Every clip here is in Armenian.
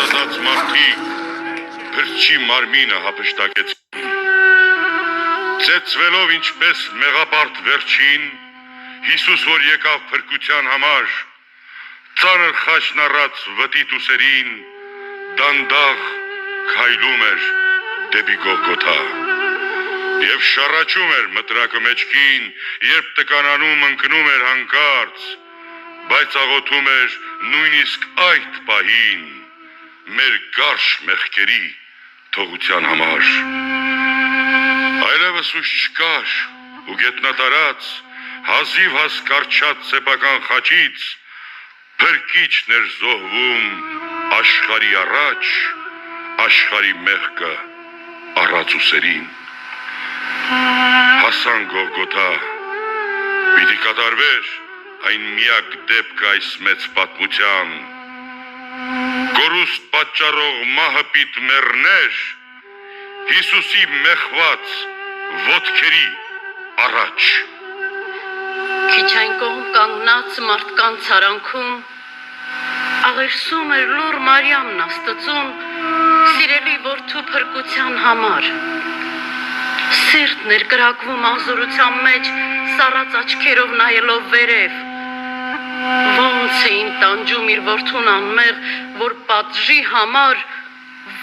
Արածած մարդիկ փրկչի մարմինը հափշտակեցին։ Ծեծվելով ինչպես մեղապարտ վերջին, Հիսուս որ եկավ փրկության համար, ծանր խաչն առած վտիտ ուսերին, դանդաղ քայլում էր դեպի Գողգոթա։ Եվ շառաչում էր մտրակը մեջքին, երբ տկանանում ընկնում էր հանկարծ, բայց աղոթում էր նույնիսկ այդ պահին մեր գարշ մեղքերի թողության համար։ Այլևս ուժ չկար ու գետնատարած, հազիվ հասկարչած սեփական խաչից փրկիչն էր զոհվում աշխարհի առաջ, աշխարհի մեղքը առած ուսերին։ Հասան Գողգոթա, պիտի կատարվեր այն միակ դեպքը այս մեծ պատմության, կորուստ պատճառող մահը պիտ մեռներ Հիսուսի մեխված ոտքերի առաջ։ Քիչ այն կողմ կանգնած մարդկանց արանքում աղերսում էր լուռ Մարիամն Աստծուն սիրելի որդու փրկության համար։ Սիրտն էր կրակվում ազորության մեջ, սառած աչքերով նայելով վերև։ Ոնց էին տանջում իր որդուն անմեղ, որ պատժի համար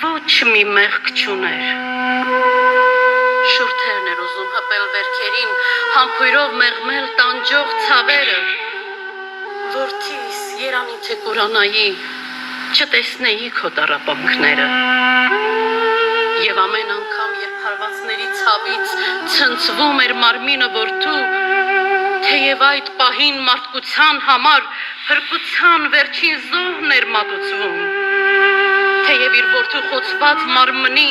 ոչ մի մեղք չուներ։ Շուրթերն էր ուզում հպել վերքերին, համբույրով մեղմել տանջող ցավերը։ Որդիս, երանի թե կորանայի, չտեսնեի քո տառապանքները։ Եվ ամեն անգամ, երբ հարվածների ցավից ցնցվում էր մարմինը որդու, թեև այդ պահին մարդկության համար փրկության վերջին զոհն էր մատուցվում, թեև իր որդու խոցված մարմնի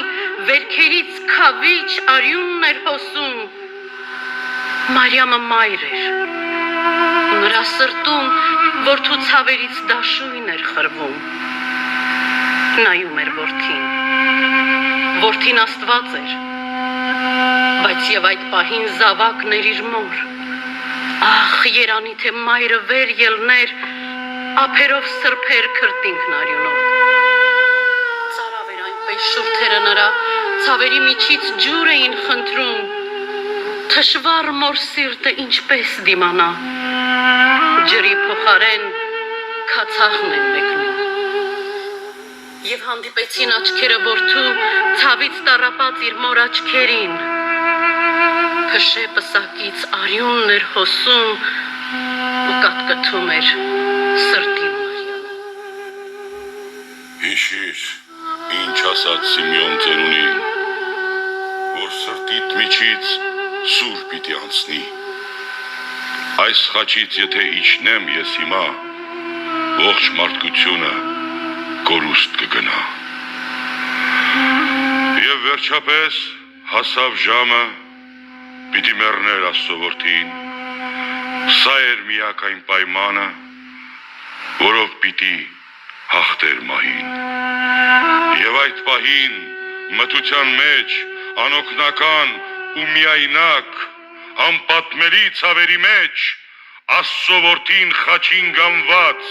վերքերից քավիչ արյունն էր հոսում, Մարիամը մայր էր, նրա սրտում որդու ցավերից դաշույն էր խրվում։ Նայում էր որդին, որդին Աստված էր, բայց եւ այդ պահին զավակն էր իր մոր։ Ախ, երանի թե մայրը վեր ելներ, ափերով սրբեր քրտինքն արյունով։ Ծարավ էր այնպես շուրթերը նրա, ցավերի միջից ջուր էին խնդրում, թշվառ մոր սիրտը ինչպես դիմանա, ջրի փոխարեն քացախն են մեկնում։ Եվ հանդիպեցին աչքերը որդու ցավից տառապած իր մոր աչքերին, փշե պսակից արյունն էր հոսում ու կատկթում էր սրտին Մարիամը։ Հիշիր, ինչ ասաց Սիմեոն ծերունին, որ սրտիդ միջից սուր պիտի անցնի։ Այս խաչից եթե իջնեմ ես հիմա, ողջ մարդկությունը կորուստ կգնա։ Եվ վերջապես հասավ ժամը, պիտի մեռներ Աստծո որդին, սա էր միակ այն պայմանը, որով պիտի հաղթեր մահին։ Եվ այդ պահին մթության մեջ անօգնական ու միայնակ անպատմելի ցավերի մեջ Աստծո որդին խաչին գամված,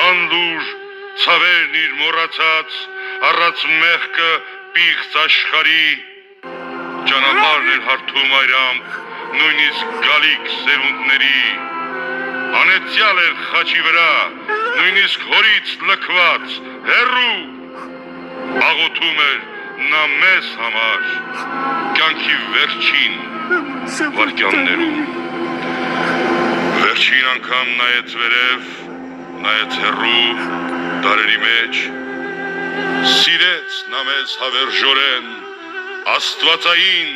անլուր ցավերն իր մոռացած, առած մեղքը պիղծ աշխարհի ճանապարհն էր հարթում այրամք, նույնիսկ գալիք սերունդների, անեցյալ էր խաչի վրա, նույնիսկ հորից լքված, հեռու, աղոթում էր նա մեզ համար, կյանքի վերջին վայրկյաններում։ Վերջին անգամ նայեց վերև, նայեց հեռու, դարերի մեջ, սիրեց նա մեզ հավերժորեն, աստվածային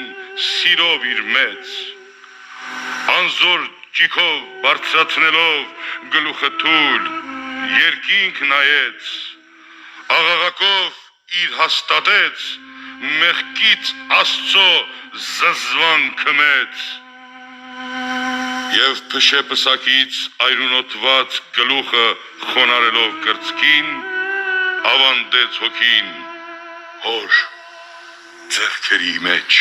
սիրով իր մեծ, անզոր ճիքով բարձրացնելով գլուխը թույլ, երկինք նայեց, աղաղակով իր հաստատեց, մեղքից Աստծո զզվանքը մեծ, եւ փշե պսակից այրունոտված գլուխը խոնարելով կրծքին, ավանդեց հոգին հոր ձեռքերի մեջ։